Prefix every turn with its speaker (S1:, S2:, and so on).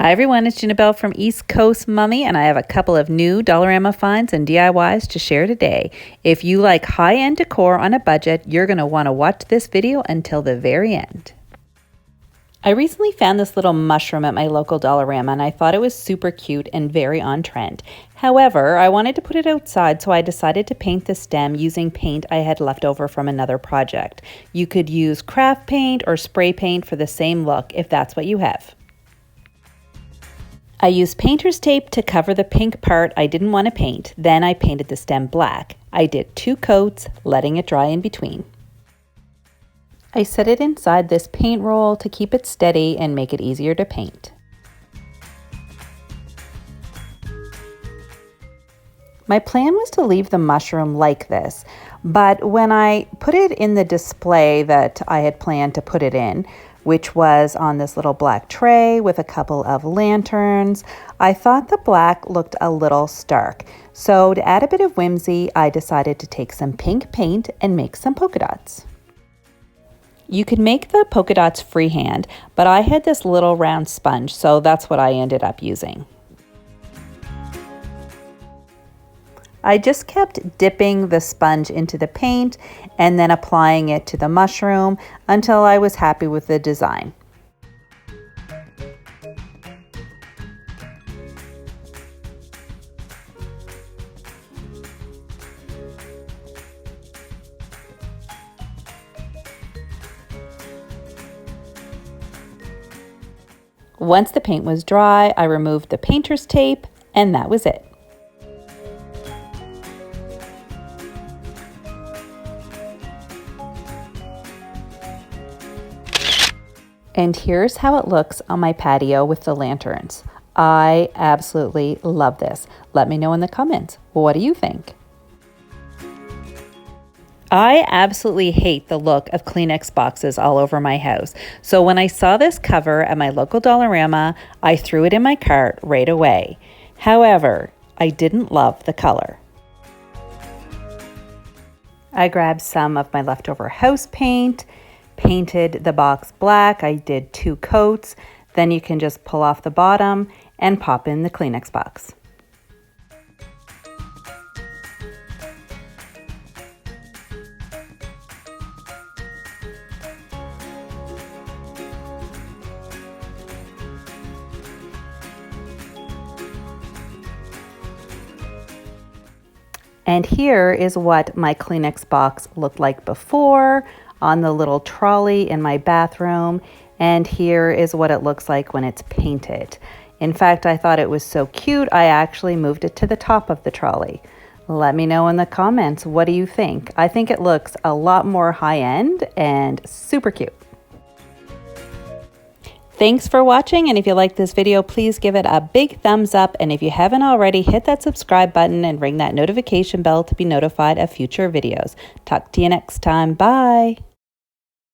S1: Hi everyone, it's Gina Bell from East Coast Mummy, and I have a couple of new dollarama finds and DIYs to share today. If you like high-end decor on a budget, you're going to want to watch this video until the very end. I recently found this little mushroom at my local dollarama and I thought it was super cute and very on trend. However, I wanted to put it outside, so I decided to paint the stem using paint I had left over from another project. You could use craft paint or spray paint for the same look if that's what you have. I used painter's tape to cover the pink part I didn't want to paint. Then I painted the stem black. I did 2 coats, letting it dry in between. I set it inside this paint roll to keep it steady and make it easier to paint. My plan was to leave the mushroom like this, but when I put it in the display that I had planned to put it in, which was on this little black tray with a couple of lanterns, I thought the black looked a little stark. So to add a bit of whimsy, I decided to take some pink paint and make some polka dots. You could make the polka dots freehand, but I had this little round sponge, so that's what I ended up using. I just kept dipping the sponge into the paint and then applying it to the mushroom until I was happy with the design. Once the paint was dry, I removed the painter's tape, and that was it. And here's how it looks on my patio with the lanterns. I absolutely love this. Let me know in the comments. What do you think? I absolutely hate the look of Kleenex boxes all over my house. So when I saw this cover at my local dollarama, I threw it in my cart right away. However, I didn't love the color. I grabbed some of my leftover house paint, painted the box black. I did 2 coats. Then you can just pull off the bottom and pop in the Kleenex box. And here is what my Kleenex box looked like before on the little trolley in my bathroom. And here is what it looks like when it's painted. In fact, I thought it was so cute, I actually moved it to the top of the trolley. Let me know in the comments, what do you think? I think it looks a lot more high-end and super cute. Thanks for watching, and if you like this video, please give it a big thumbs up, and if you haven't already, hit that subscribe button and ring that notification bell to be notified of future videos. Talk to you next time. Bye!